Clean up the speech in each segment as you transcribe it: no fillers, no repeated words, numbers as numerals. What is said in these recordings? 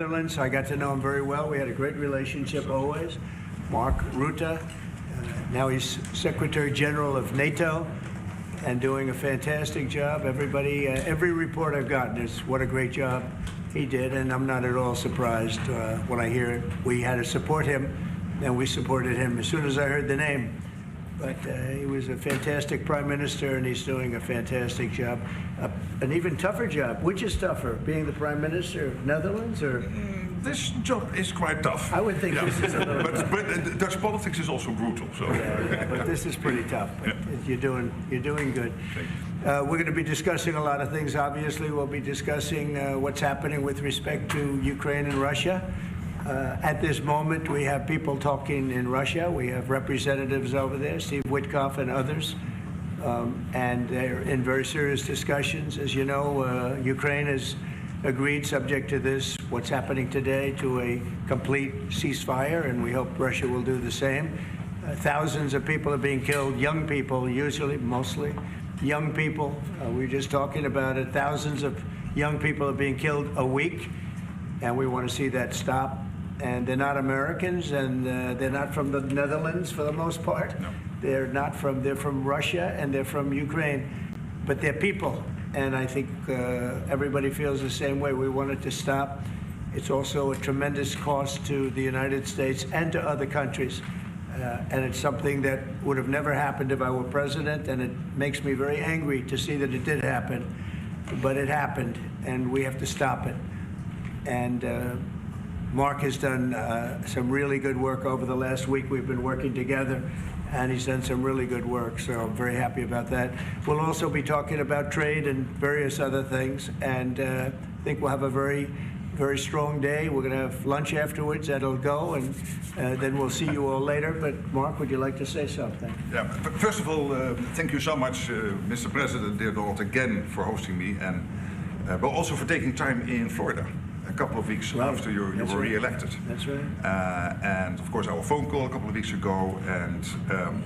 Netherlands. I got to know him very well. We had a great relationship always. Mark Rutte, now he's Secretary-General of NATO and doing a fantastic job. Everybody, every report I've gotten is what a great job he did, and I'm not at all surprised when I hear it. We had to support him, and we supported him as soon as I heard the name. But he was a fantastic prime minister, and he's doing a fantastic job. An even tougher job. Which is tougher, being the prime minister of Netherlands, or? This job is quite tough. I would think this is a little but Dutch politics is also brutal. So. Yeah, but this is pretty tough. But you're doing good. We're going to be discussing a lot of things. Obviously, we'll be discussing what's happening with respect to Ukraine and Russia. At this moment, we have people talking in Russia. We have representatives over there, Steve Witkoff and others, and they're in very serious discussions. As you know, Ukraine has agreed, subject to this, what's happening today, to a complete ceasefire, and we hope Russia will do the same. Thousands of people are being killed, young people, usually, mostly young people. We were just talking about it. Thousands of young people are being killed a week, and we want to see that stop. And they're not Americans, and they're not from the Netherlands for the most part. No. They're from Russia, and they're from Ukraine, but they're people. And I think everybody feels the same way. We want it to stop. It's also a tremendous cost to the United States and to other countries. And it's something that would have never happened if I were president, and it makes me very angry to see that it did happen. But it happened, and we have to stop it. And Mark has done some really good work over the last week. We've been working together, and he's done some really good work, so I'm very happy about that. We'll also be talking about trade and various other things, and I think we'll have a very, very strong day. We're going to have lunch afterwards, that'll go, and then we'll see you all later. But Mark, would you like to say something? Yeah, first of all, thank you so much, Mr. President, dear Donald, again for hosting me, and but also for taking time in Florida. A couple of weeks after you were re-elected. That's right. And of course our phone call a couple of weeks ago, and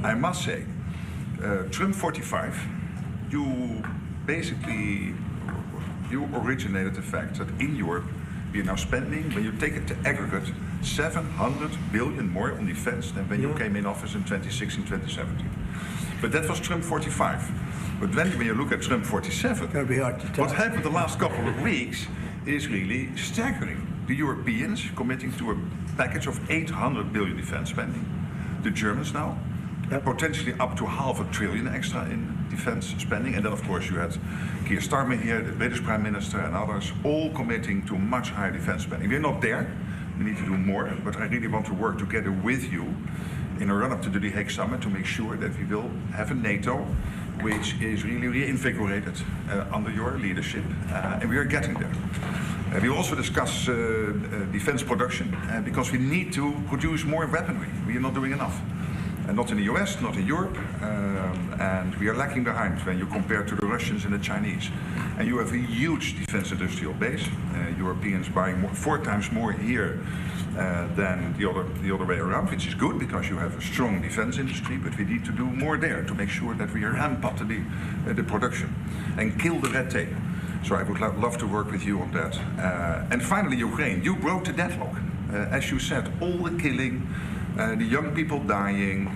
I must say, Trump 45, you originated the fact that in Europe we are now spending, when you take it to aggregate, 700 billion more on defense than when you came in office in 2016, 2017. But that was Trump 45. But when you look at Trump 47, That'd be hard to tell. what happened the last couple of weeks is really staggering. The Europeans committing to a package of 800 billion defense spending. The Germans now, potentially up to $500 billion extra in defense spending. And then, of course, you had Keir Starmer here, the British Prime Minister, and others, all committing to much higher defense spending. We're not there. We need to do more, but I really want to work together with you in a run-up to the The Hague Summit to make sure that we will have a NATO which is really reinvigorated under your leadership, and we are getting there. We also discuss defense production, because we need to produce more weaponry. We are not doing enough. And not in the US, not in Europe, and we are lacking behind when you compare to the Russians and the Chinese. And you have a huge defense industrial base. Europeans buying 4 times more here than the other way around, which is good because you have a strong defense industry, but we need to do more there to make sure that we ramp up the production and kill the red tape. So I would love to work with you on that. And finally, Ukraine, you broke the deadlock. As you said, all the killing, the young people dying,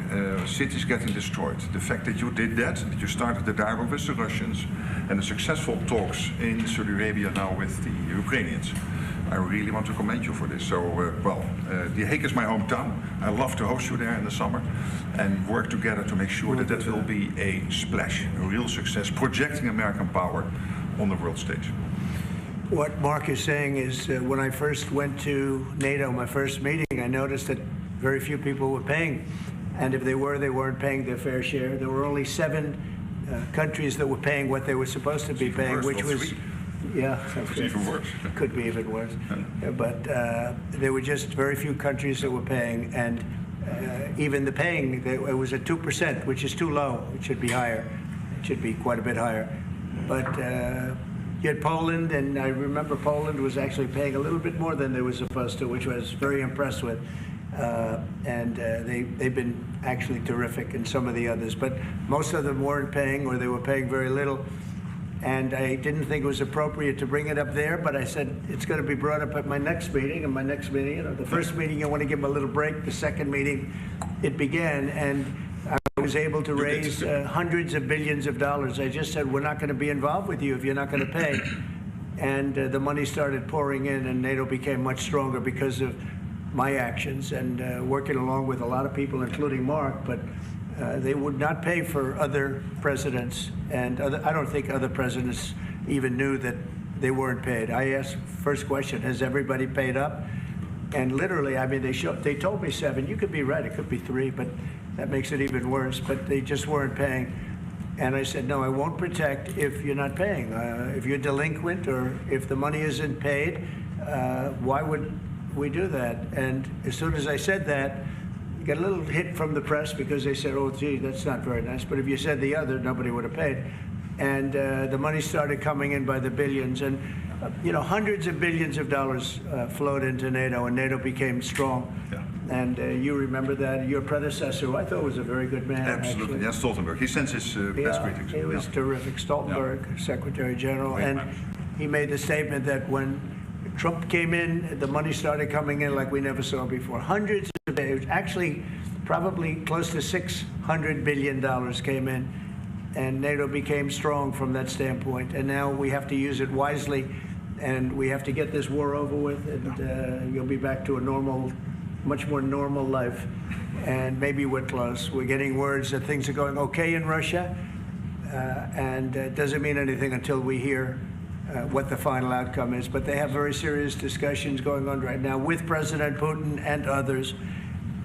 cities getting destroyed. The fact that you did that you started the dialogue with the Russians, and the successful talks in Saudi Arabia now with the Ukrainians. I really want to commend you for this. So, The Hague is my hometown. I love to host you there in the summer and work together to make sure that will be a splash, a real success, projecting American power on the world stage. What Mark is saying is when I first went to NATO, my first meeting, I noticed that very few people were paying. And if they weren't paying their fair share. There were only 7 countries that were paying what they were supposed to be paying, which was... Yeah, it's even worse. It could be even worse. But there were just very few countries that were paying, and even the paying, it was at 2%, which is too low. It should be higher. It should be quite a bit higher. But you had Poland, and I remember Poland was actually paying a little bit more than they were supposed to, which I was very impressed with. They've been actually terrific, and some of the others. But most of them weren't paying, or they were paying very little. And I didn't think it was appropriate to bring it up there, but I said it's going to be brought up at my next meeting. And my next meeting, the first meeting, you want to give them a little break. The second meeting, it began, and I was able to raise hundreds of billions of dollars. I just said, we're not going to be involved with you if you're not going to pay. And the money started pouring in, and NATO became much stronger because of my actions and working along with a lot of people, including Mark. But they would not pay for other presidents, and I don't think other presidents even knew that they weren't paid. I asked, first question, has everybody paid up? And literally, I mean, they told me 7. You could be right, it could be 3, but that makes it even worse. But they just weren't paying. And I said, no, I won't protect if you're not paying. If you're delinquent or if the money isn't paid, why would we do that? And as soon as I said that, got a little hit from the press because they said, oh, gee, that's not very nice. But if you said the other, nobody would have paid. And the money started coming in by the billions. And, hundreds of billions of dollars flowed into NATO, and NATO became strong. Yeah. And you remember that. Your predecessor, who I thought was a very good man. Absolutely. Yes, Stoltenberg. He sends his best greetings. He was terrific. Stoltenberg, Secretary-General. And he made the statement that when Trump came in, the money started coming in like we never saw before. Hundreds of billions, actually probably close to $600 billion came in, and NATO became strong from that standpoint. And now we have to use it wisely, and we have to get this war over with, and you'll be back to a normal, much more normal life. And maybe we're close. We're getting words that things are going okay in Russia, and it doesn't mean anything until we hear what the final outcome is. But they have very serious discussions going on right now with President Putin and others.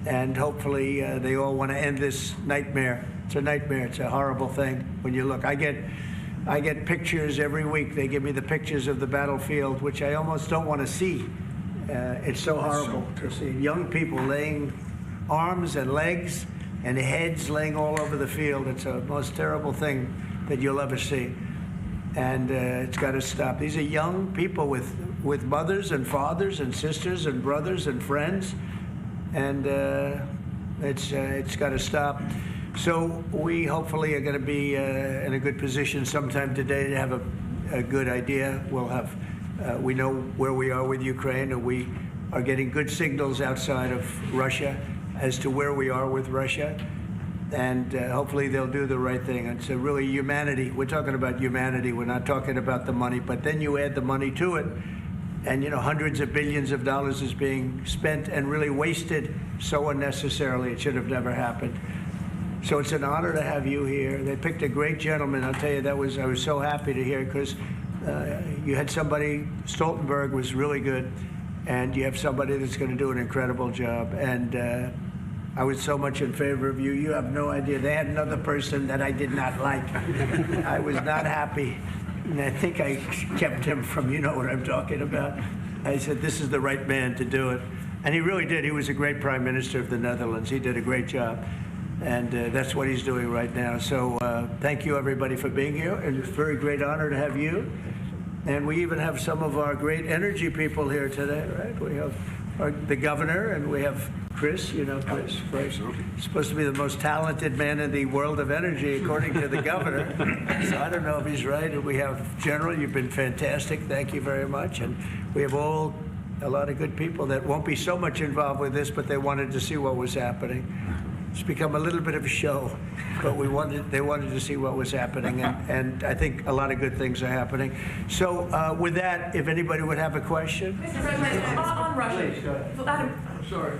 And hopefully they all want to end this nightmare. It's a nightmare. It's a horrible thing when you look. I get pictures every week. They give me the pictures of the battlefield, which I almost don't want to see. It's so horrible to see young people laying arms and legs and heads laying all over the field. It's the most terrible thing that you'll ever see. And it's got to stop. These are young people with mothers and fathers and sisters and brothers and friends, and it's got to stop. So we hopefully are going to be in a good position sometime today to have a good idea. We'll have we know where we are with Ukraine, and we are getting good signals outside of Russia as to where we are with Russia. And hopefully they'll do the right thing. It's really humanity. We're talking about humanity. We're not talking about the money. But then you add the money to it, and hundreds of billions of dollars is being spent and really wasted so unnecessarily. It should have never happened. So it's an honor to have you here. They picked a great gentleman. I'll tell you, I was so happy to hear, because you had somebody. Stoltenberg was really good, and you have somebody that's going to do an incredible job. And I was so much in favor of you. You have no idea. They had another person that I did not like. I was not happy. And I think I kept him from, you know what I'm talking about. I said, this is the right man to do it. And he really did. He was a great prime minister of the Netherlands. He did a great job. And that's what he's doing right now. So thank you, everybody, for being here. And it's a very great honor to have you. And we even have some of our great energy people here today, right? We have the governor, and we have Chris, Chris, right? Absolutely. Supposed to be the most talented man in the world of energy, according to the governor. So I don't know if he's right. And we have General, you've been fantastic. Thank you very much. And we have a lot of good people that won't be so much involved with this, but they wanted to see what was happening. It's become a little bit of a show, but they wanted to see what was happening, and I think a lot of good things are happening. So with that, if anybody would have a question. Mr. President, on Russia. Sorry.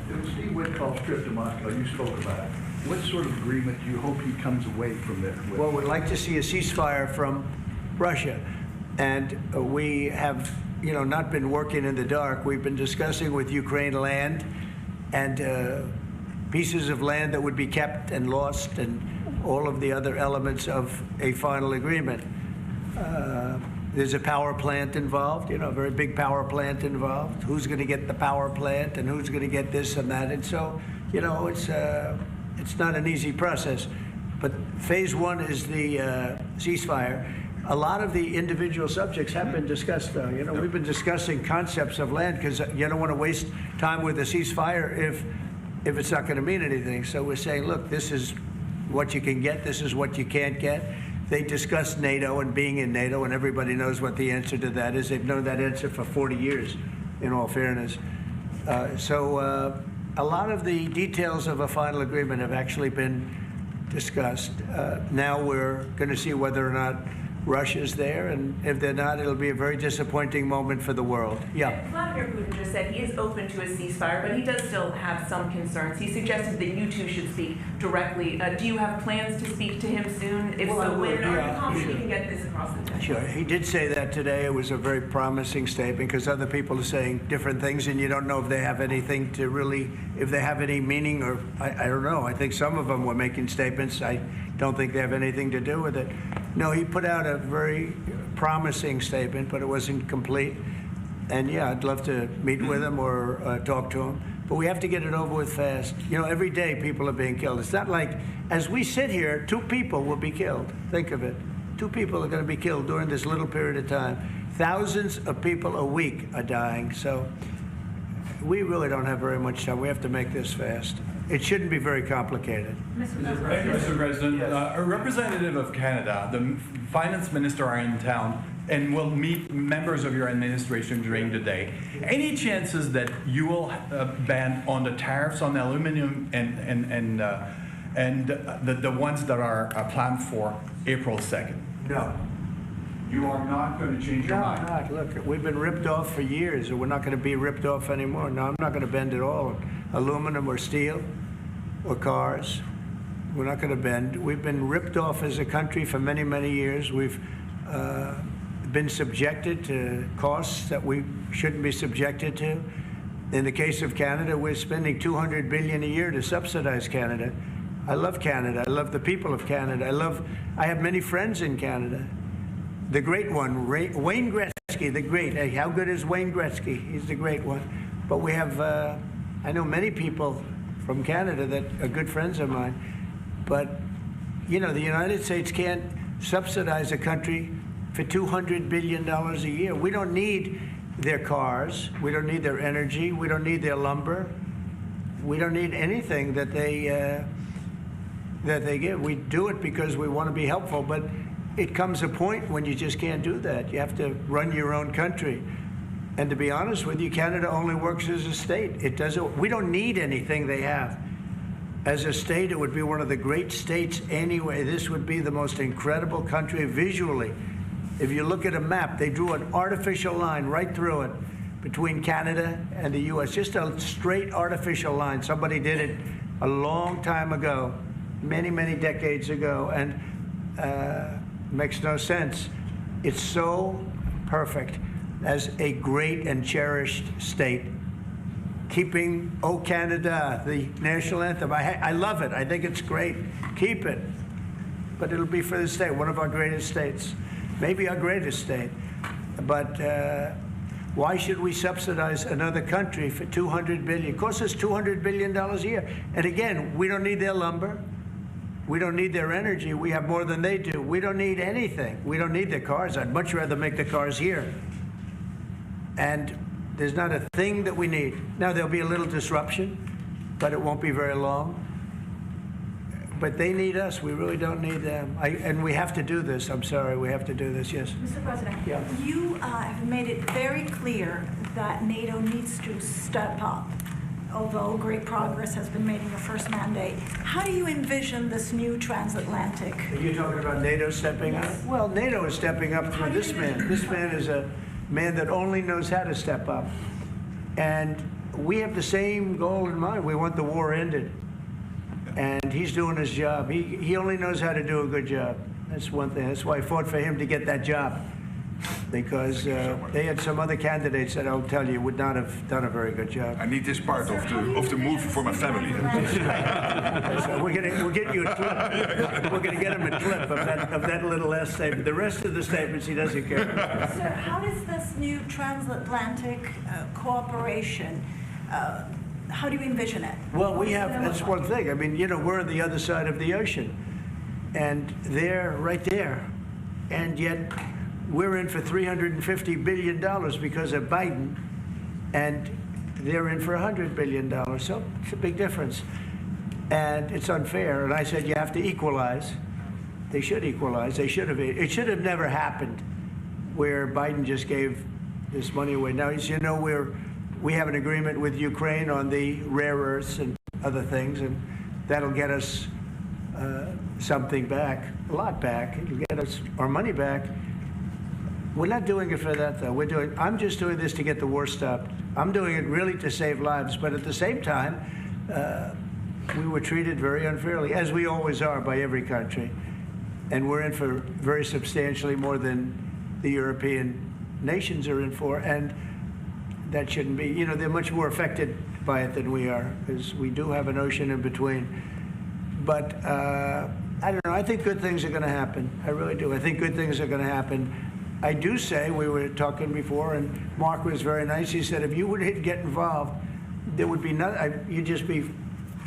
It was Steve Witkoff's trip to Moscow. You spoke about it. What sort of agreement do you hope he comes away from there with? Well, we'd like to see a ceasefire from Russia, and we have, not been working in the dark. We've been discussing with Ukraine land and pieces of land that would be kept and lost, and all of the other elements of a final agreement. There's a power plant involved, a very big power plant involved. Who's going to get the power plant, and who's going to get this and that? And so, it's not an easy process. But phase one is the ceasefire. A lot of the individual subjects have been discussed, though. We've been discussing concepts of land, because you don't want to waste time with a ceasefire if it's not going to mean anything. So we're saying, look, this is what you can get, this is what you can't get. they discussed NATO and being in NATO, and everybody knows what the answer to that is. They've known that answer for 40 years, in all fairness. A lot of the details of a final agreement have actually been discussed. Now we're going to see whether or not Russia's there, and if they're not, it'll be a very disappointing moment for the world. Yeah. Vladimir Putin just said he is open to a ceasefire, but he does still have some concerns. He suggested that you two should speak directly. Do you have plans to speak to him soon? If so, when are you confident you can get this across the table? Sure. He did say that today. It was a very promising statement because other people are saying different things, and you don't know if they have anything to really, if they have any meaning, or I don't know. I think some of them were making statements. I don't think they have anything to do with it. No, he put out a very promising statement, but it wasn't complete. And yeah, I'd love to meet with him or talk to him. But we have to get it over with fast. You know, every day people are being killed. It's not like, as we sit here, 2 people will be killed. Think of it. 2 people are going to be killed during this little period of time. Thousands of people a week are dying. So we really don't have very much time. We have to make this fast. It shouldn't be very complicated. Mr. President, a representative of Canada, the finance minister, are in town and will meet members of your administration during the day. Any chances that you will ban on the tariffs on aluminum and the ones that are planned for April 2nd? No. You are not going to change your mind? No, not. Look, we've been ripped off for years, and we're not going to be ripped off anymore. No, I'm not going to bend at all. Aluminum or steel or cars, we're not going to bend. We've been ripped off as a country for many, many years. We've been subjected to costs that we shouldn't be subjected to. In the case of Canada, we're spending $200 billion a year to subsidize Canada. I love Canada. I love the people of Canada. I have many friends in Canada. The great one, Wayne Gretzky, the great. Hey, how good is Wayne Gretzky? He's the great one. But we have, I know many people from Canada that are good friends of mine. But, you know, the United States can't subsidize a country for $200 billion a year. We don't need their cars. We don't need their energy. We don't need their lumber. We don't need anything that they give. We do it because we want to be helpful, but it comes a point when you just can't do that. You have to run your own country. And to be honest with you, Canada only works as a state. It doesn't. We don't need anything they have. As a state, it would be one of the great states anyway. This would be the most incredible country visually. If you look at a map, they drew an artificial line right through it between Canada and the U.S. Just a straight artificial line. Somebody did it a long time ago, many, many decades ago, and makes no sense. It's so perfect as a great and cherished state. Keeping "O Canada," the national anthem. I love it. I think it's great. Keep it. But it'll be for the state, one of our greatest states. Maybe our greatest state. But why should we subsidize another country for $200 billion? It costs us $200 billion a year. And again, we don't need their lumber. We don't need their energy. We have more than they do. We don't need anything. We don't need their cars. I'd much rather make the cars here. And there's not a thing that we need. Now, there'll be a little disruption, but it won't be very long. But they need us. We really don't need them. And we have to do this. I'm sorry. We have to do this. Yes. Mr. President, Yeah. you have made it very clear that NATO needs to step up, although great progress has been made in your first mandate. How do you envision this new transatlantic? Are you talking about NATO stepping up? Well, NATO is stepping up through this man. This man is a man that only knows how to step up. And we have the same goal in mind. We want the war ended. And he's doing his job. He only knows how to do a good job. That's one thing. That's why I fought for him to get that job. Because they had some other candidates that I'll tell you would not have done a very good job. I need this part of the move for my family. So we'll get you a clip. We're going to get him a clip of that little last statement. The rest of the statements he doesn't care about. So how does this new transatlantic cooperation, how do you envision it? Well, that's one thing. I mean, you know, we're on the other side of the ocean. And they're right there. And yet we're in for $350 billion because of Biden, and they're in for $100 billion. So it's a big difference. And it's unfair. And I said you have to equalize. They should equalize. They should have. It should have never happened where Biden just gave this money away. Now, as you know, we have an agreement with Ukraine on the rare earths and other things, and that'll get us something back, a lot back. It'll get us our money back. We're not doing it for that, though. I'm just doing this to get the war stopped. I'm doing it really to save lives, but at the same time, we were treated very unfairly, as we always are by every country. And we're in for very substantially more than the European nations are in for, and that shouldn't be. You know, they're much more affected by it than we are, because we do have an ocean in between. But I don't know. I think good things are going to happen. I really do. I think good things are going to happen. I do say, we were talking before, and Mark was very nice. He said, if you would get involved, there would be nothing. You'd just be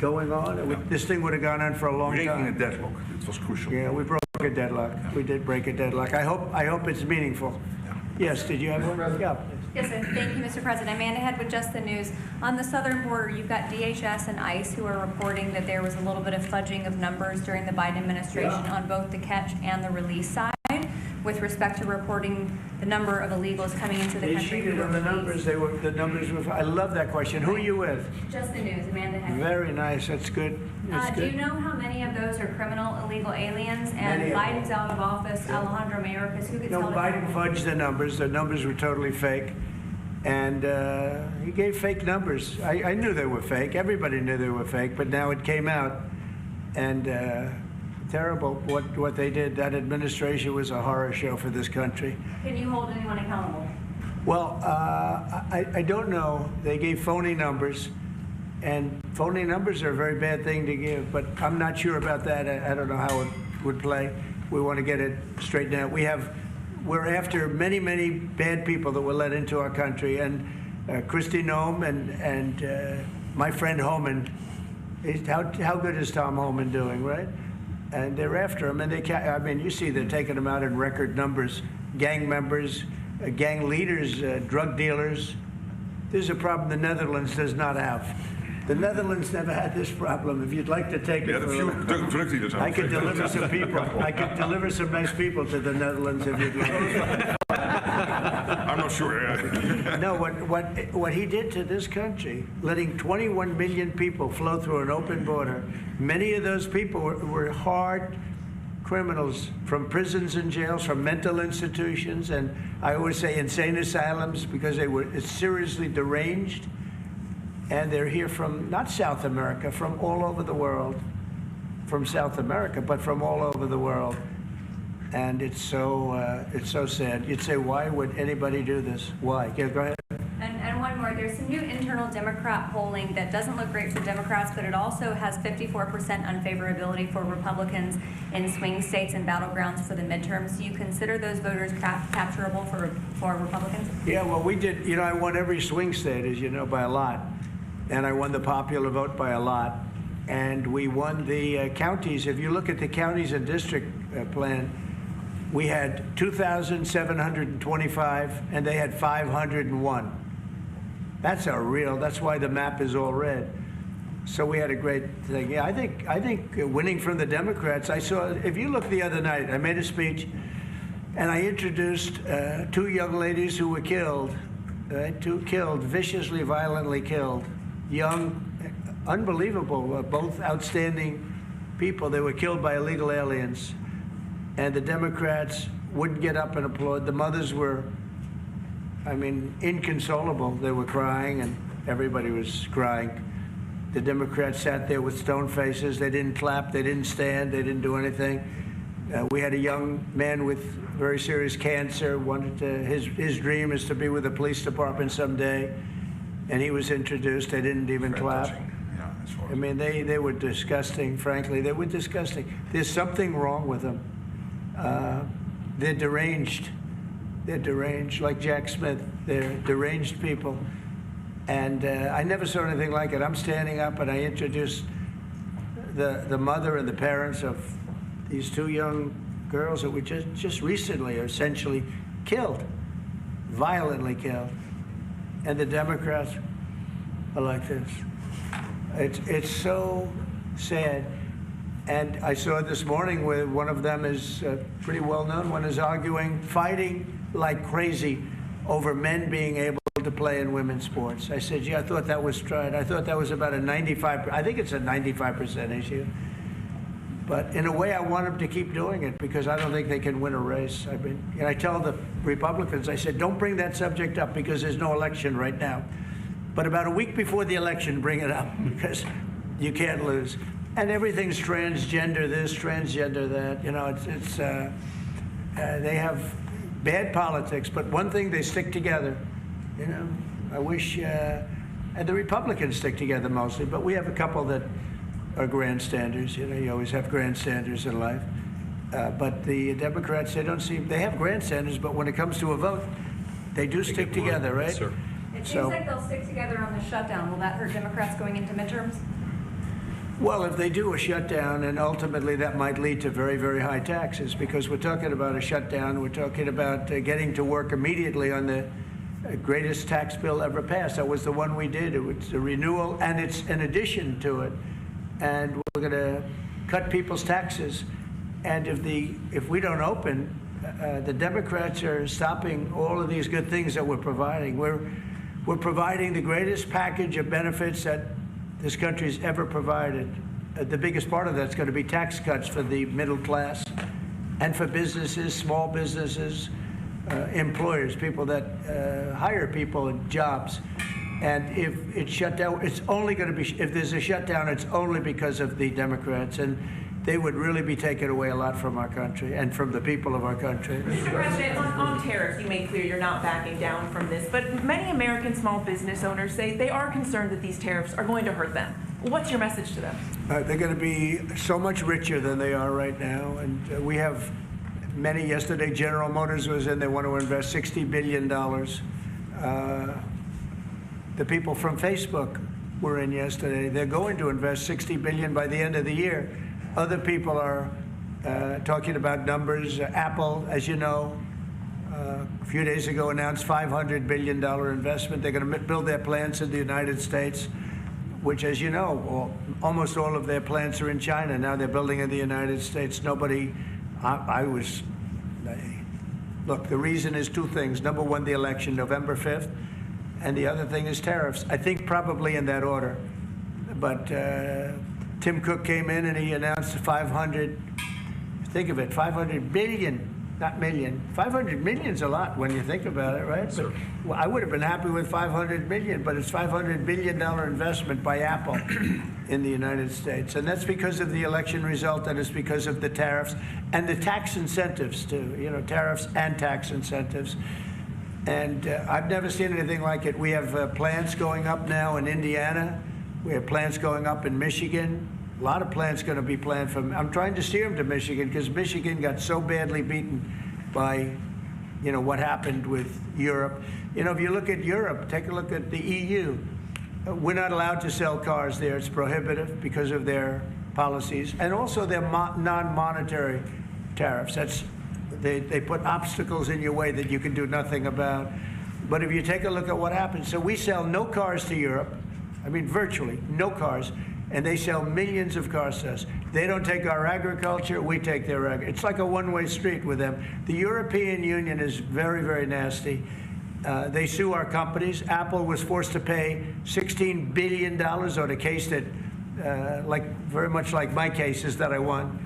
going on. This thing would have gone on for a long time. Breaking a deadlock. It was crucial. Yeah, we broke a deadlock. We did break a deadlock. I hope it's meaningful. Yes, did you have one? Yeah. Yes, sir. Thank you, Mr. President. Amanda Head with Just the News. On the southern border, you've got DHS and ICE who are reporting that there was a little bit of fudging of numbers during the Biden administration on both the catch and the release side with respect to reporting the number of illegals coming into the They country. cheated on the numbers. The numbers were. I love that question. Who are you with? Just the News, Amanda Head. Very nice. That's good. That's Do good. you know how many of those are criminal illegal aliens? And Many of them. Biden's out of office. Alejandro Mayorkas, who gets No, held Biden accountable? fudged the numbers. The numbers were totally fake. And he gave fake numbers. I knew they were fake. Everybody knew they were fake. But now it came out. And terrible what they did. That administration was a horror show for this country. Can you hold anyone accountable? Well, I don't know. They gave phony numbers. And phony numbers are a very bad thing to give. But I'm not sure about that. I don't know how it would play. We want to get it straightened out. We're after many, many bad people that were let into our country, and Kristi Noem and my friend Homan. How good is Tom Homan doing, right? And they're after him, and I mean, you see they're taking him out in record numbers. Gang members, gang leaders, drug dealers. There's a problem the Netherlands does not have. The Netherlands never had this problem. If you'd like to take it, I could deliver some people. I could deliver some nice people to the Netherlands if you'd like. I'm not sure. No, what he did to this country, letting 21 million people flow through an open border. Many of those people were hard criminals from prisons and jails, from mental institutions, and I always say insane asylums, because they were seriously deranged. And they're here from, not South America, from all over the world. From South America, but from all over the world. And it's so sad. You'd say, why would anybody do this? Why? Yeah, go ahead. And one more, there's some new internal Democrat polling that doesn't look great for Democrats, but it also has 54% unfavorability for Republicans in swing states and battlegrounds for the midterms. Do you consider those voters capturable for Republicans? Yeah, well, we did. You know, I won every swing state, as you know, by a lot. And I won the popular vote by a lot. And we won the counties. If you look at the counties and district plan, we had 2,725, and they had 501. That's why the map is all red. So we had a great thing. Yeah, I think winning from the Democrats, if you look the other night, I made a speech, and I introduced two young ladies who were killed, viciously, violently killed. Young, unbelievable, both outstanding people. They were killed by illegal aliens. And the Democrats wouldn't get up and applaud. The mothers were, inconsolable. They were crying, and everybody was crying. The Democrats sat there with stone faces. They didn't clap. They didn't stand. They didn't do anything. We had a young man with very serious cancer. His dream is to be with the police department someday. And he was introduced. They didn't even clap. Yeah, they were disgusting, frankly. They were disgusting. There's something wrong with them. They're deranged. They're deranged, like Jack Smith. They're deranged people. And I never saw anything like it. I'm standing up, and I introduced the mother and the parents of these two young girls that were just recently essentially killed, violently killed. And the Democrats are like this. It's so sad. And I saw this morning where one of them is pretty well known, one is arguing, fighting like crazy over men being able to play in women's sports. I said, yeah, I thought that was tried. I thought that was about a 95%, I think it's a 95% issue. But in a way, I want them to keep doing it because I don't think they can win a race. I mean, and I tell the Republicans, I said, don't bring that subject up because there's no election right now. But about a week before the election, bring it up because you can't lose. And everything's transgender this, transgender that. You know, they have bad politics, but one thing, they stick together. You know, I wish, and the Republicans stick together mostly, but we have a couple that are grandstanders. You know, you always have grandstanders in life. But the Democrats, they don't seem, they have grandstanders, but when it comes to a vote, they do stick together, right? Sir. It seems like they'll stick together on the shutdown. Will that hurt Democrats going into midterms? Well, if they do a shutdown, and ultimately that might lead to very, very high taxes, because we're talking about a shutdown, we're talking about getting to work immediately on the greatest tax bill ever passed. That was the one we did. It was a renewal, and it's an addition to it. And we're going to cut people's taxes. And if we don't open, the Democrats are stopping all of these good things that we're providing. We're providing the greatest package of benefits that this country's ever provided. The biggest part of that's going to be tax cuts for the middle class and for businesses, small businesses, employers, people that hire people in jobs. And if it's shut down, it's only going to be, if there's a shutdown, it's only because of the Democrats. And they would really be taking away a lot from our country and from the people of our country. Mr. President, on tariffs, you made clear you're not backing down from this, but many American small business owners say they are concerned that these tariffs are going to hurt them. What's your message to them? They're going to be so much richer than they are right now. And we have many, yesterday General Motors was in, they want to invest $60 billion. The people from Facebook were in yesterday. They're going to invest $60 billion by the end of the year. Other people are talking about numbers. Apple, as you know, a few days ago announced $500 billion investment. They're going to build their plants in the United States, which, as you know, almost all of their plants are in China. Now they're building in the United States. Look, the reason is two things. Number one, the election, November 5th. And the other thing is tariffs. I think probably in that order. But Tim Cook came in and he announced 500, think of it, 500 billion, not million. 500 million's a lot when you think about it, right? But, well, I would have been happy with 500 million, but it's $500 billion investment by Apple in the United States. And that's because of the election result, and it's because of the tariffs and the tax incentives too, you know, tariffs and tax incentives. And I've never seen anything like it. We have plants going up now in Indiana. We have plants going up in Michigan. A lot of plants going to be planned from. I'm trying to steer them to Michigan because Michigan got so badly beaten by, you know, what happened with Europe. You know, if you look at Europe, take a look at the EU. We're not allowed to sell cars there. It's prohibitive because of their policies and also their non-monetary tariffs. They put obstacles in your way that you can do nothing about. But if you take a look at what happens, so we sell no cars to Europe. I mean, virtually no cars, and they sell millions of cars to us. They don't take our agriculture, we take their agriculture. It's like a one-way street with them. The European Union is very, very nasty. They sue our companies. Apple was forced to pay $16 billion on a case that, very much like my cases that I won.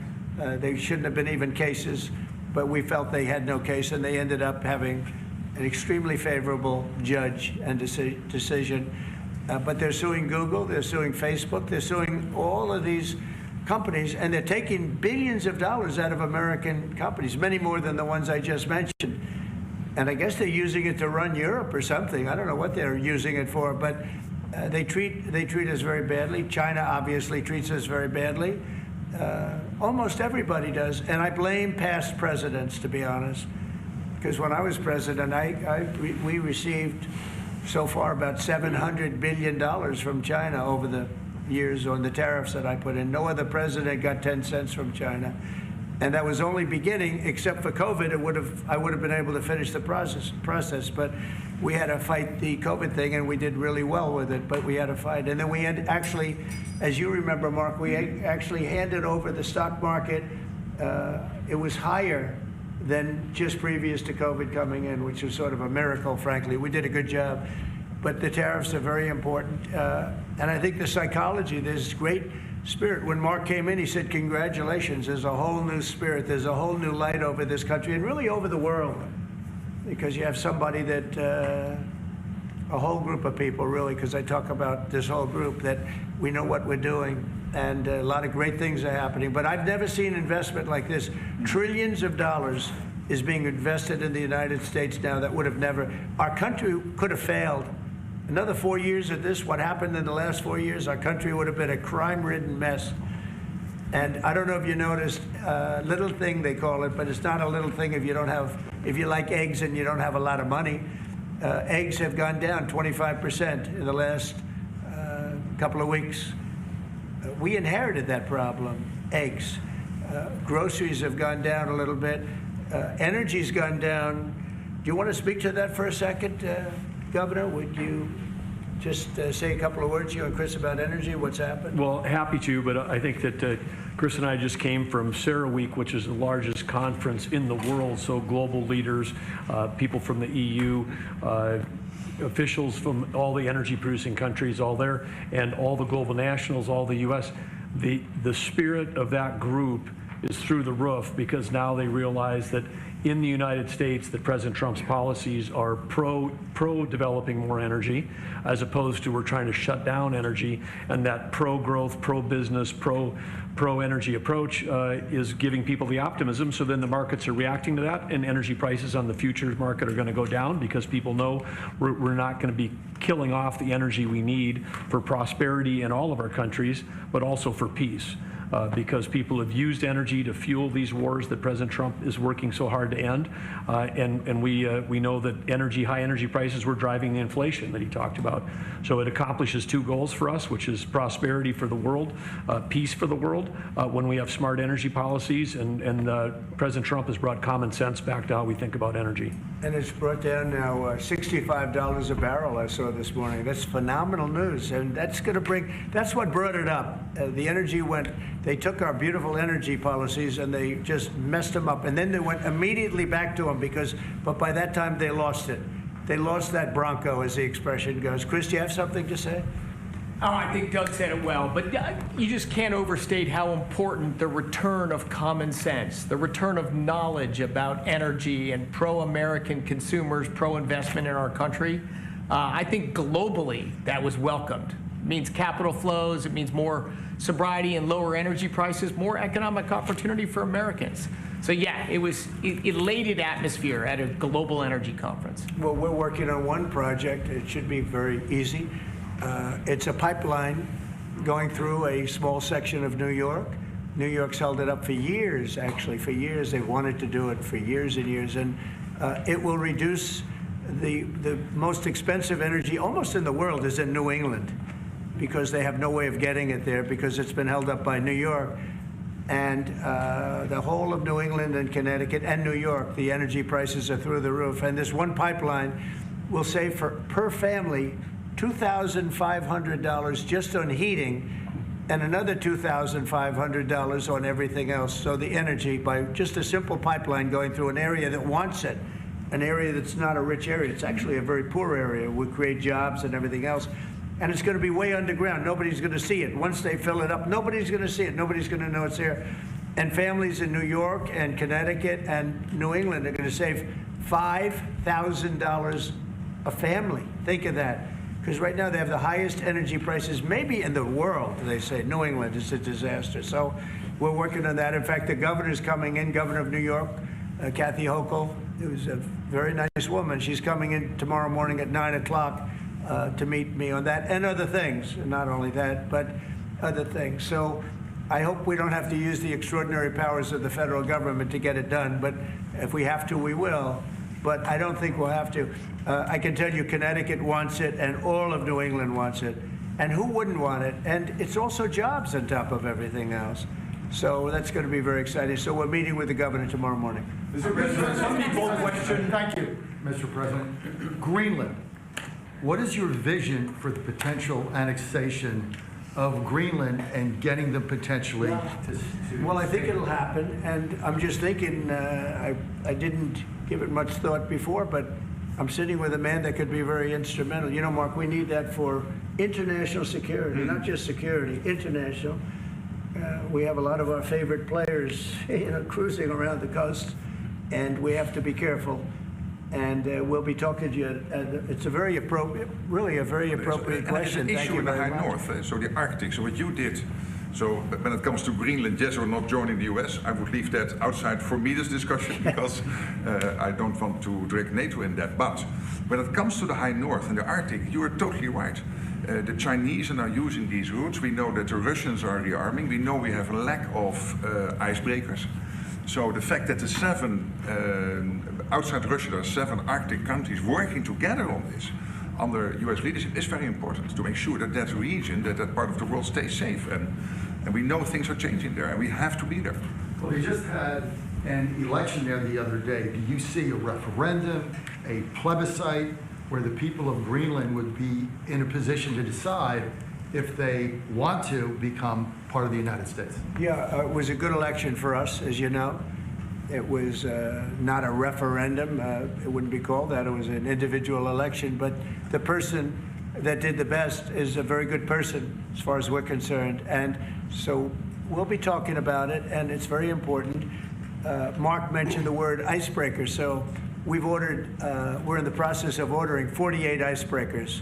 They shouldn't have been even cases, but we felt they had no case, and they ended up having an extremely favorable judge and decision. But they're suing Google, they're suing Facebook, they're suing all of these companies, and they're taking billions of dollars out of American companies, many more than the ones I just mentioned. And I guess they're using it to run Europe or something. I don't know what they're using it for, but they treat us very badly. China obviously treats us very badly. Almost everybody does, and I blame past presidents, to be honest, because when I was president, we received so far about $700 billion from China over the years on the tariffs that I put in. No other president got 10 cents from China. And that was only beginning, except for COVID. I would have been able to finish the process, but we had to fight the COVID thing, and we did really well with it. But we had to fight, and then we had actually, as you remember, Mark, we actually handed over the stock market. It was higher than just previous to COVID coming in, which was sort of a miracle, frankly. We did a good job, but the tariffs are very important, and I think the psychology. There's great spirit. When Mark came in, he said, congratulations, there's a whole new spirit, there's a whole new light over this country and really over the world, because you have somebody that, a whole group of people really, because I talk about this whole group, that we know what we're doing, and a lot of great things are happening. But I've never seen investment like this. Trillions of dollars is being invested in the United States now that would have never, our country could have failed. Another 4 years of this, what happened in the last 4 years, our country would have been a crime-ridden mess. And I don't know if you noticed, little thing they call it, but it's not a little thing if you like eggs and you don't have a lot of money. Eggs have gone down 25% in the last couple of weeks. We inherited that problem, eggs. Groceries have gone down a little bit. Energy's gone down. Do you want to speak to that for a second? Governor, would you just say a couple of words, you and Chris, about energy, what's happened? Well, happy to, but I think that Chris and I just came from CERAWeek, which is the largest conference in the world, so global leaders, people from the EU, officials from all the energy-producing countries, all there, and all the global nationals, all the U.S. The spirit of that group is through the roof, because now they realize that in the United States that President Trump's policies are pro-developing more energy, as opposed to we're trying to shut down energy, and that pro-growth, pro-business, pro-energy approach is giving people the optimism. So then the markets are reacting to that, and energy prices on the futures market are going to go down, because people know we're not going to be killing off the energy we need for prosperity in all of our countries, but also for peace. Because people have used energy to fuel these wars that President Trump is working so hard to end, and we know that high energy prices were driving the inflation that he talked about. So it accomplishes two goals for us, which is prosperity for the world, peace for the world, when we have smart energy policies, and President Trump has brought common sense back to how we think about energy. And it's brought down now $65 a barrel, I saw this morning. That's phenomenal news, and that's what brought it up. The energy they took our beautiful energy policies and they just messed them up, and then they went immediately back to them, but by that time they lost it. They lost that bronco, as the expression goes. Chris, do you have something to say? Oh, I think Doug said it well, but you just can't overstate how important the return of common sense, the return of knowledge about energy and pro-American consumers, pro-investment in our country. I think globally that was welcomed. It means capital flows, it means more sobriety and lower energy prices, more economic opportunity for Americans. So yeah, it elated atmosphere at a global energy conference. Well, we're working on one project. It should be very easy. It's a pipeline going through a small section of New York. New York's held it up for years, actually, for years. They've wanted to do it for years and years, and it will reduce the most expensive energy almost in the world is in New England, because they have no way of getting it there because it's been held up by New York. And the whole of New England and Connecticut and New York, the energy prices are through the roof. And this one pipeline will save per family $2,500 just on heating, and another $2,500 on everything else. So the energy, by just a simple pipeline going through an area that wants it, an area that's not a rich area, it's actually a very poor area, would create jobs and everything else. And it's going to be way underground. Nobody's going to see it. Once they fill it up, nobody's going to see it. Nobody's going to know it's there. And families in New York and Connecticut and New England are going to save $5,000 a family. Think of that. Because right now they have the highest energy prices maybe in the world, they say. New England is a disaster. So we're working on that. In fact, the governor's coming in, Governor of New York, Kathy Hochul, who's a very nice woman. She's coming in tomorrow morning at 9 o'clock. To meet me on that and other things, not only that, but other things. So I hope we don't have to use the extraordinary powers of the federal government to get it done, but if we have to, we will. But I don't think we'll have to. I can tell you Connecticut wants it, and all of New England wants it. And who wouldn't want it? And it's also jobs on top of everything else. So that's going to be very exciting. So we're meeting with the governor tomorrow morning. Mr. President, somebody called a question. Thank you, Mr. President. Greenland. What is your vision for the potential annexation of Greenland and getting them potentially to Well, I think it'll happen, and I'm just thinking, I didn't give it much thought before, but I'm sitting with a man that could be very instrumental. You know, Mark, we need that for international security, not just security, international. We have a lot of our favorite players, cruising around the coast, and we have to be careful. And we'll be talking to you. It's a very appropriate, really a very appropriate question. There's an Thank issue you in the very high much. north, so the Arctic. So what you did, so when it comes to Greenland, yes or not joining the US, I would leave that outside for me, this discussion, because I don't want to drag NATO in that. But when it comes to the high north and the Arctic, you are totally right. The Chinese are now using these routes. We know that the Russians are rearming. We know we have a lack of icebreakers. So the fact that the outside Russia, there are 7 Arctic countries working together on this under US leadership is very important to make sure that that region, that part of the world stays safe. And we know things are changing there, and we have to be there. Well, they just had an election there the other day. Do you see a referendum, a plebiscite, where the people of Greenland would be in a position to decide if they want to become part of the United States? Yeah, it was a good election for us, as you know. It was not a referendum. It wouldn't be called that. It was an individual election. But the person that did the best is a very good person, as far as we're concerned. And so we'll be talking about it, and it's very important. Mark mentioned the word icebreaker. So we've ordered, we're in the process of ordering 48 icebreakers.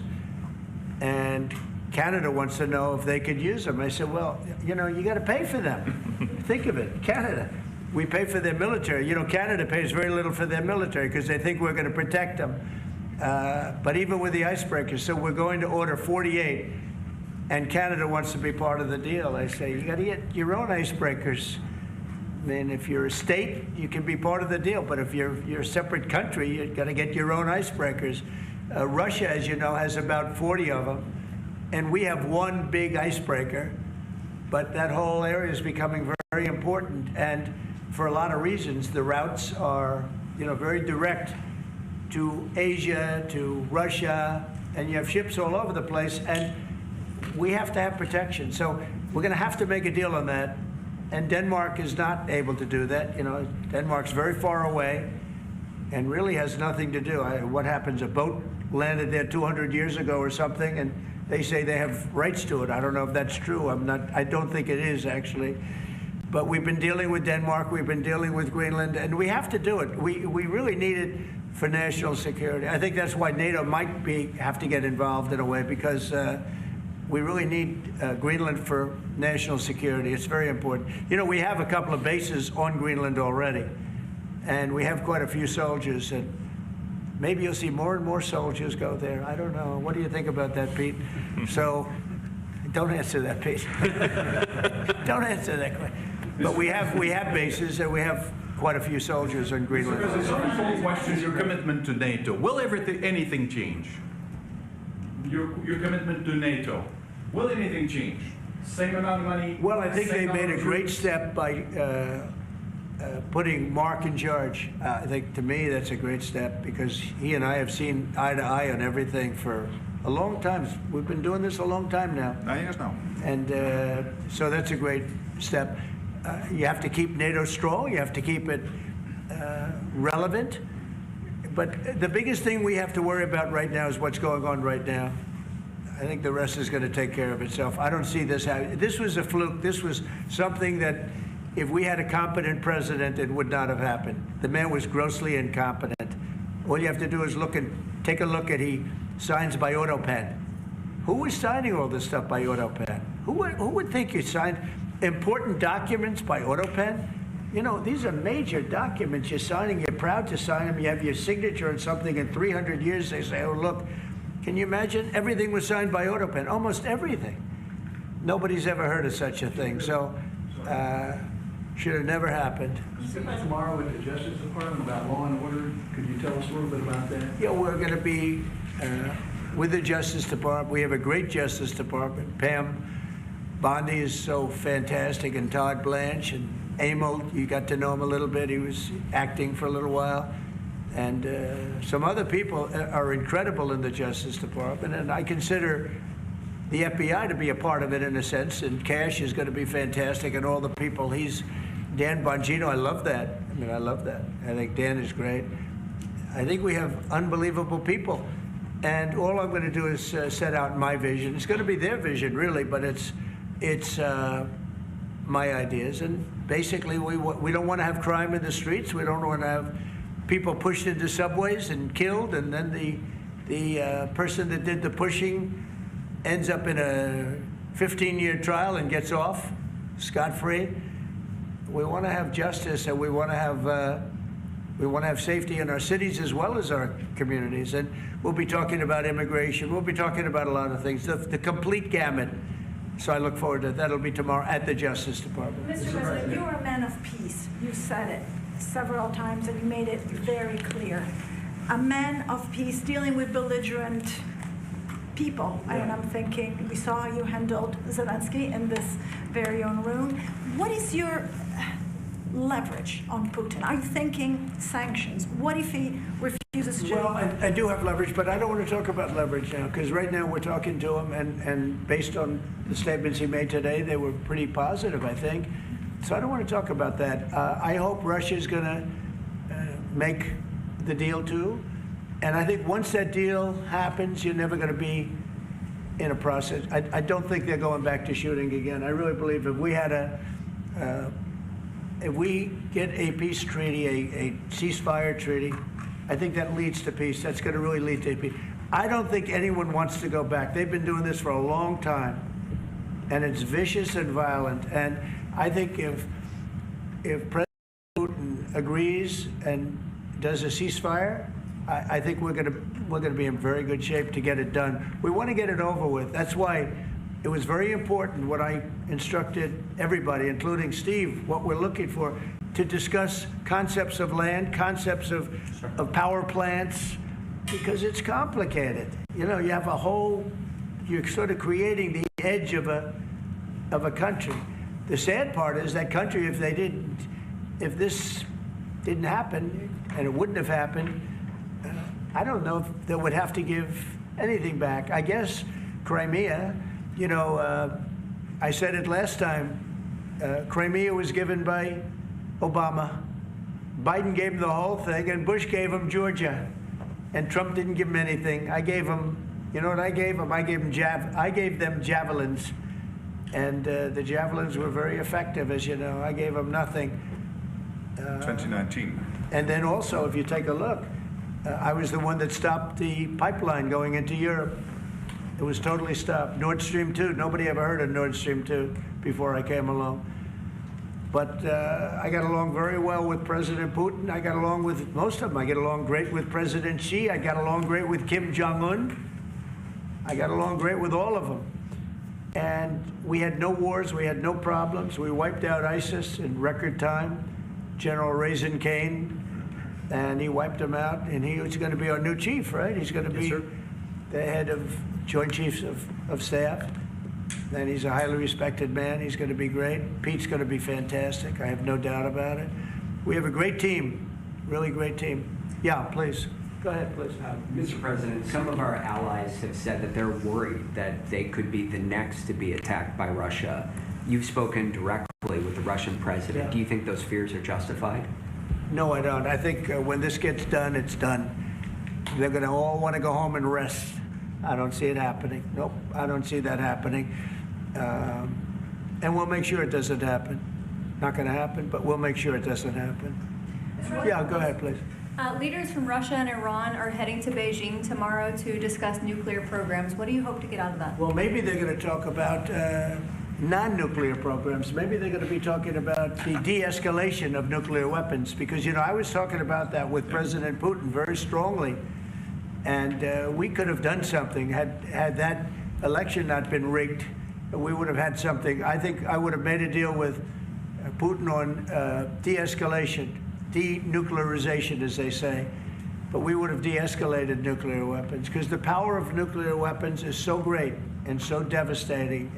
And Canada wants to know if they could use them. I said, well, you know, you got to pay for them. Think of it, Canada. We pay for their military. You know, Canada pays very little for their military because they think we're going to protect them. But even with the icebreakers, so we're going to order 48, and Canada wants to be part of the deal. I say, you got to get your own icebreakers. I mean, if you're a state, you can be part of the deal. But if you're a separate country, you've got to get your own icebreakers. Russia, as you know, has about 40 of them. And we have one big icebreaker, but that whole area is becoming very important. And for a lot of reasons, the routes are, you know, very direct to Asia, to Russia, and you have ships all over the place, and we have to have protection. So we're going to have to make a deal on that. And Denmark is not able to do that. You know, Denmark's very far away and really has nothing to do. What happens? A boat landed there 200 years ago or something, and they say they have rights to it. I don't know if that's true. I don't think it is, actually. But we've been dealing with Denmark, we've been dealing with Greenland, and we have to do it. We really need it for national security. I think that's why NATO might have to get involved in a way, because we really need Greenland for national security. It's very important. You know, we have a couple of bases on Greenland already, and we have quite a few soldiers, and maybe you'll see more and more soldiers go there. I don't know. What do you think about that, Pete? So, don't answer that, Pete. Don't answer that question. But we have bases, and we have quite a few soldiers on Greenland. Because some question your commitment to NATO. Will anything change? Your commitment to NATO. Will anything change? Same amount of money? Well, I think they made a great step by putting Mark in charge. I think, to me, that's a great step, because he and I have seen eye to eye on everything for a long time. We've been doing this a long time now. 9 years now. And so that's a great step. You have to keep NATO strong. You have to keep it relevant. But the biggest thing we have to worry about right now is what's going on right now. I think the rest is going to take care of itself. I don't see this happening. This was a fluke. This was something that, if we had a competent president, it would not have happened. The man was grossly incompetent. All you have to do is take a look at, he signs by auto pen. Who was signing all this stuff by auto pen? Who would think you signed important documents by auto pen? You know, these are major documents you're signing. You're proud to sign them. You have your signature on something. In 300 years, they say, oh, look, can you imagine? Everything was signed by auto pen, almost everything. Nobody's ever heard of such a thing. So, should have never happened. Tomorrow with the Justice Department about law and order, could you tell us a little bit about that? Yeah, we're going to be with the Justice Department. We have a great Justice Department. Pam Bondi is so fantastic, and Todd Blanche, and Emil, you got to know him a little bit. He was acting for a little while. And some other people are incredible in the Justice Department, and I consider the FBI to be a part of it in a sense, and Cash is going to be fantastic, and all the people. Dan Bongino, I love that. I mean, I love that. I think Dan is great. I think we have unbelievable people. And all I'm going to do is set out my vision. It's going to be their vision, really, but it's my ideas. And basically, we don't want to have crime in the streets. We don't want to have people pushed into subways and killed, and then the person that did the pushing ends up in a 15-year trial and gets off scot-free. We want to have justice, and we want to have safety in our cities as well as our communities. And we'll be talking about immigration. We'll be talking about a lot of things, the complete gamut. So I look forward to that. That'll be tomorrow at the Justice Department. Mr. President, you're a man of peace. You said it several times, and you made it very clear. A man of peace dealing with belligerent people. Yeah. And I'm thinking, we saw how you handled Zelensky in this very own room. What is your leverage on Putin? Are you thinking sanctions? What if he refuses to? Well, I do have leverage, but I don't want to talk about leverage now, because right now we're talking to him, and based on the statements he made today, they were pretty positive, I think. So I don't want to talk about that. I hope Russia's going to make the deal too. And I think once that deal happens, you're never going to be in a process. I don't think they're going back to shooting again. I really believe if we had if we get a peace treaty, a ceasefire treaty, I think that leads to peace. That's going to really lead to peace. I don't think anyone wants to go back. They've been doing this for a long time, and it's vicious and violent. And I think if President Putin agrees and does a ceasefire, I think we're going to be in very good shape to get it done. We want to get it over with. That's why it was very important what I instructed everybody, including Steve, what we're looking for, to discuss concepts of land, concepts of power plants, because it's complicated. You know, you have you're sort of creating the edge of a country. The sad part is that country, if this didn't happen, and it wouldn't have happened, I don't know if they would have to give anything back. I guess Crimea, you know, I said it last time, Crimea was given by Obama. Biden gave him the whole thing, and Bush gave him Georgia. And Trump didn't give him anything. I gave him, you know what I gave him? I gave them javelins. And the javelins were very effective, as you know. I gave them nothing. 2019. And then also, if you take a look, I was the one that stopped the pipeline going into Europe. It was totally stopped. Nord Stream 2, nobody ever heard of Nord Stream 2 before I came along. But I got along very well with President Putin. I got along with most of them. I get along great with President Xi. I got along great with Kim Jong-un. I got along great with all of them. And we had no wars. We had no problems. We wiped out ISIS in record time. General Raisin Kane, and he wiped him out, and he was going to be our new chief, right? He's going to be the head of Joint Chiefs of Staff, and he's a highly respected man. He's going to be great. Pete's going to be fantastic. I have no doubt about it. We have a great team, really great team. Yeah, please. Go ahead, please. Mr. President, some of our allies have said that they're worried that they could be the next to be attacked by Russia. You've spoken directly with the Russian president. Yeah. Do you think those fears are justified? No, I don't. I think when this gets done, it's done. They're going to all want to go home and rest. I don't see it happening. Nope, I don't see that happening. And we'll make sure it doesn't happen. Not going to happen, but we'll make sure it doesn't happen. Yeah, go ahead, please. Leaders from Russia and Iran are heading to Beijing tomorrow to discuss nuclear programs. What do you hope to get out of that? Well, maybe they're going to talk about non-nuclear programs. Maybe they're going to be talking about the de-escalation of nuclear weapons, because, you know, I was talking about that with President Putin very strongly, and we could have done something had that election not been rigged. We would have had something. I think I would have made a deal with Putin on de-escalation, denuclearization, as they say, but we would have de-escalated nuclear weapons, because the power of nuclear weapons is so great and so devastating,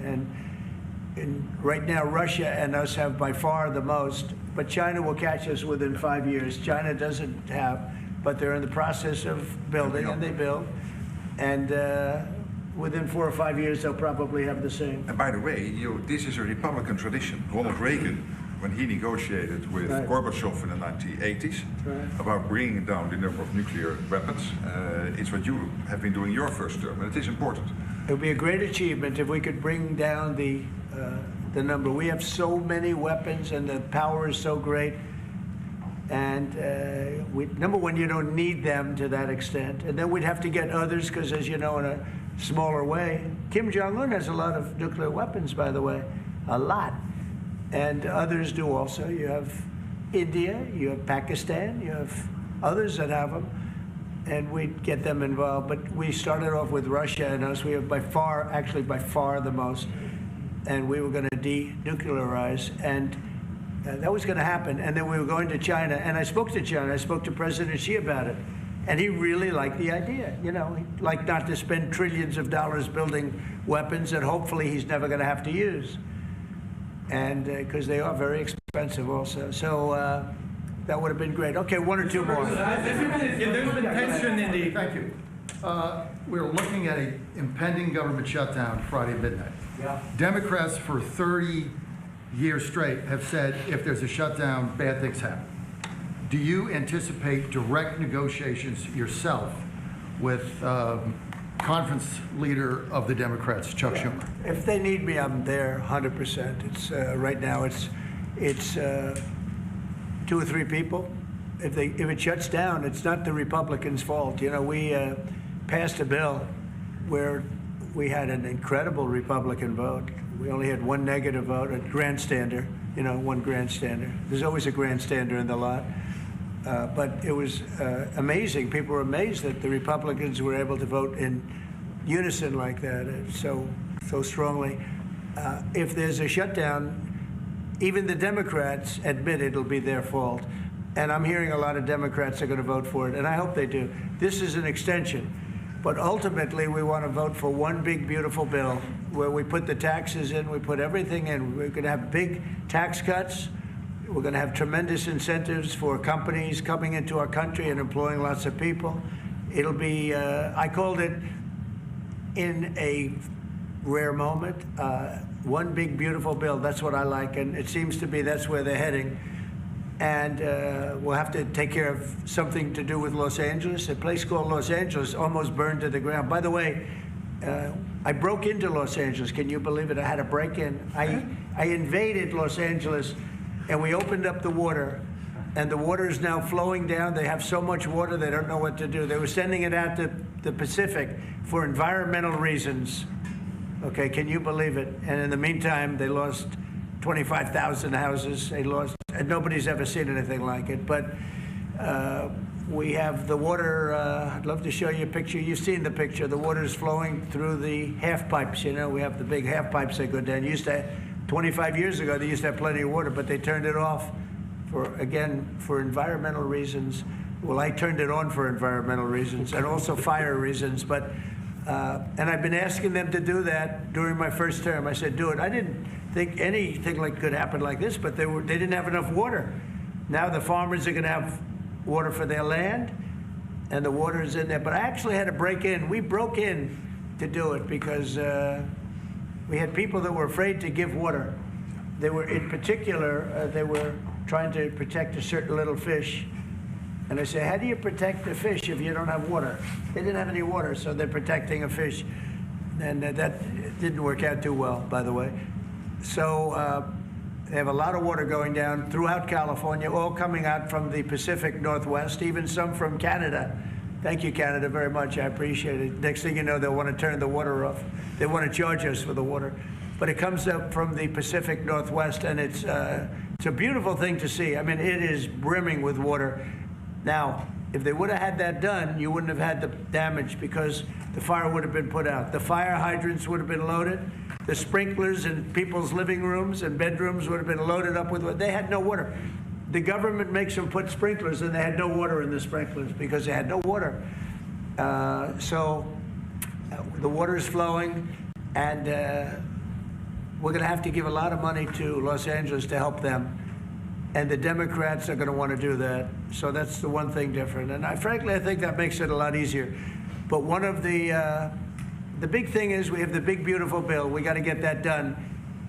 right now, Russia and us have by far the most, but China will catch us within 5 years. China doesn't have, but they're in the process of building, and they build. And within 4 or 5 years, they'll probably have the same. And by the way, this is a Republican tradition. Ronald Reagan, when he negotiated with Gorbachev in the 1980s about bringing down the number of nuclear weapons, it's what you have been doing your first term, and it is important. It would be a great achievement if we could bring down the number. We have so many weapons, and the power is so great. And number one, you don't need them to that extent. And then we'd have to get others, because as you know, in a smaller way, Kim Jong-un has a lot of nuclear weapons, by the way, a lot. And others do also. You have India, you have Pakistan, you have others that have them. And we'd get them involved. But we started off with Russia and us. We have by far, actually by far the most. And we were going to denuclearize. And that was going to happen. And then we were going to China. And I spoke to China. I spoke to President Xi about it. And he really liked the idea. You know, he'd like not to spend trillions of dollars building weapons that hopefully he's never going to have to use. And because they are very expensive also. So that would have been great. Okay, one or two more. There's been tension in the... Thank you. We're looking at an impending government shutdown Friday midnight. Yeah. Democrats for 30 years straight have said if there's a shutdown, bad things happen. Do you anticipate direct negotiations yourself with conference leader of the Democrats, Chuck Schumer? If they need me, I'm there 100%. It's right now it's 2 or 3 people. If it shuts down, it's not the Republicans' fault. You know, we passed a bill where we had an incredible Republican vote. We only had 1 negative vote, a grandstander, you know, 1 grandstander. There's always a grandstander in the lot. But it was amazing. People were amazed that the Republicans were able to vote in unison like that, so strongly. If there's a shutdown, even the Democrats admit it'll be their fault. And I'm hearing a lot of Democrats are going to vote for it, and I hope they do. This is an extension. But ultimately, we want to vote for one big, beautiful bill where we put the taxes in, we put everything in. We're going to have big tax cuts. We're going to have tremendous incentives for companies coming into our country and employing lots of people. It'll be, I called it, in a rare moment, one big, beautiful bill. That's what I like, and it seems to be that's where they're heading. And we'll have to take care of something to do with Los Angeles. A place called Los Angeles almost burned to the ground. By the way, I broke into Los Angeles. Can you believe it? I had a break-in. I invaded Los Angeles, and we opened up the water, and the water is now flowing down. They have so much water, they don't know what to do. They were sending it out to the Pacific for environmental reasons. Okay, can you believe it? And in the meantime, they lost 25,000 houses. They lost, and nobody's ever seen anything like it. But we have the water. I'd love to show you a picture. You've seen the picture. The water is flowing through the half pipes. You know, we have the big half pipes that go down. Used to, 25 years ago, they used to have plenty of water, but they turned it off for environmental reasons. Well, I turned it on for environmental reasons and also fire reasons. But and I've been asking them to do that during my first term. I said, do it. I didn't think anything could happen like this, but they didn't have enough water. Now the farmers are going to have water for their land, and the water is in there. But I actually had to break in. We broke in to do it because we had people that were afraid to give water. They were, in particular, they were trying to protect a certain little fish. And I said, how do you protect a fish if you don't have water? They didn't have any water, so they're protecting a fish. And that didn't work out too well, by the way. So they have a lot of water going down throughout California, all coming out from the Pacific Northwest, even some from Canada. Thank you, Canada, very much. I appreciate it. Next thing you know, they'll want to turn the water off. They want to charge us for the water. But it comes up from the Pacific Northwest, and it's a beautiful thing to see. I mean, it is brimming with water. Now, if they would have had that done, you wouldn't have had the damage because the fire would have been put out. The fire hydrants would have been loaded. The sprinklers in people's living rooms and bedrooms would have been loaded up with water. They had no water. The government makes them put sprinklers, and they had no water in the sprinklers because they had no water. So the water is flowing, and we're going to have to give a lot of money to Los Angeles to help them. And the Democrats are going to want to do that. So that's the one thing different. And frankly, I think that makes it a lot easier. But one of the big thing is we have the big, beautiful bill. We got to get that done.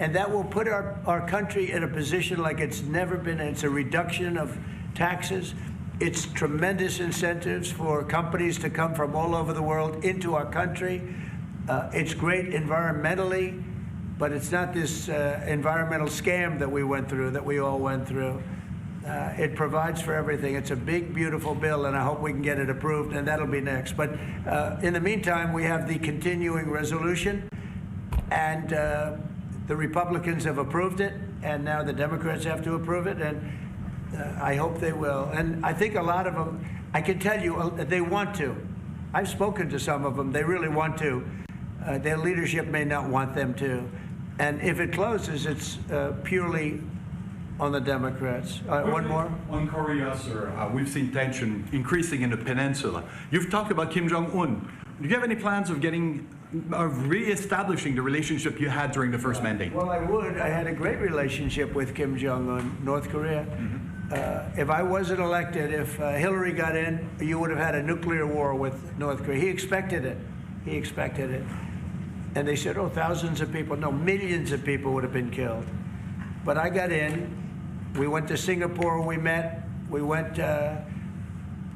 And that will put our country in a position like it's never been. It's a reduction of taxes. It's tremendous incentives for companies to come from all over the world into our country. It's great environmentally, but it's not this environmental scam that we went through, that we all went through. It provides for everything. It's a big, beautiful bill, and I hope we can get it approved, and that'll be next. But in the meantime, we have the continuing resolution, and the Republicans have approved it, and now the Democrats have to approve it, and I hope they will. And I think a lot of them, I can tell you, they want to. I've spoken to some of them. They really want to. Their leadership may not want them to. And if it closes, it's purely on the Democrats. One more? On Korea, sir, we've seen tension increasing in the peninsula. You've talked about Kim Jong-un. Do you have any plans of re-establishing the relationship you had during the first mandate? Well, I would. I had a great relationship with Kim Jong-un, North Korea. If I wasn't elected, if Hillary got in, you would have had a nuclear war with North Korea. He expected it. He expected it. And they said, oh, thousands of people. No, millions of people would have been killed. But I got in. We went to Singapore, we met. We went to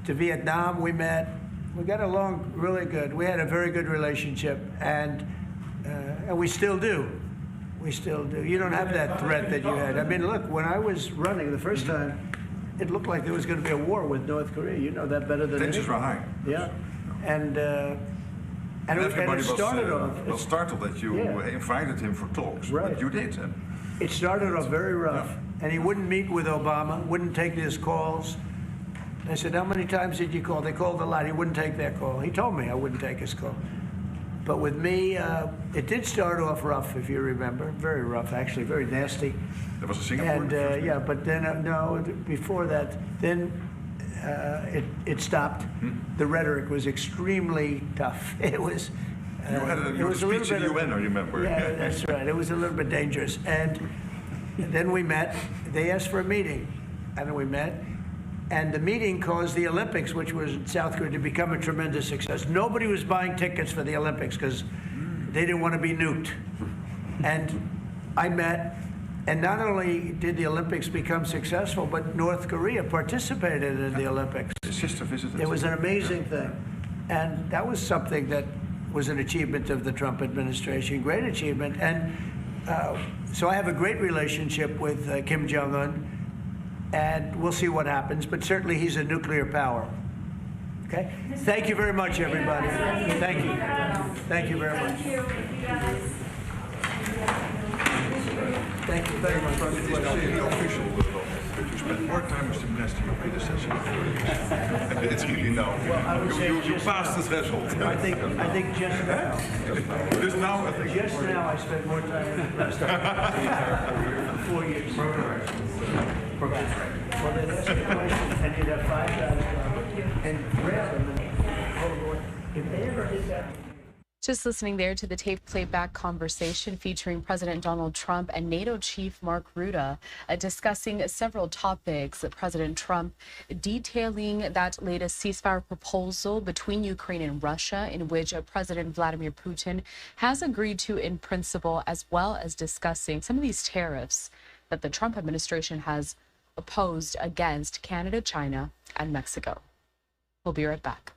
Vietnam, we met. We got along really good. We had a very good relationship, and we still do. We still do. You don't have that threat that you had. I mean, look, when I was running the first time, it looked like there was going to be a war with North Korea. You know that better than me. Tensions were high. Yeah, and everybody it started was startled that you invited him for talks. Right. But you did. It started off very rough, and he wouldn't meet with Obama, wouldn't take his calls. I said, how many times did you call? They called a lot. He wouldn't take their call. He told me I wouldn't take his call. But with me, it did start off rough, if you remember. Very rough, actually, very nasty. There was a Singapore. And yeah, but then, no, before that, then it stopped. The rhetoric was extremely tough. It was... you had a speech in the UN, I remember. Yeah, that's right. It was a little bit dangerous. And then we met. They asked for a meeting, and we met. And the meeting caused the Olympics, which was in South Korea, to become a tremendous success. Nobody was buying tickets for the Olympics because they didn't want to be nuked. And I met, and not only did the Olympics become successful, but North Korea participated in the Olympics. His sister visited. It was an amazing thing. And that was something that was an achievement of the Trump administration, great achievement. And so I have a great relationship with Kim Jong-un. And we'll see what happens, but certainly he's a nuclear power. Okay? Thank you very much, everybody. Thank you. Thank you very much. Thank you very much. It is now the official that you spent more time as the minister your predecessor. It's really now. Well, I would say you passed the threshold. I think just now. Just now, I think. Just now, I spent more time than the last 4 years. Well, then ask a question, and you'd have 5 guys and grab them and hold on. If they ever did that. Just listening there to the tape playback conversation featuring President Donald Trump and NATO Chief Mark Rutte discussing several topics. President Trump detailing that latest ceasefire proposal between Ukraine and Russia, in which President Vladimir Putin has agreed to in principle, as well as discussing some of these tariffs that the Trump administration has opposed against Canada, China, and Mexico. We'll be right back.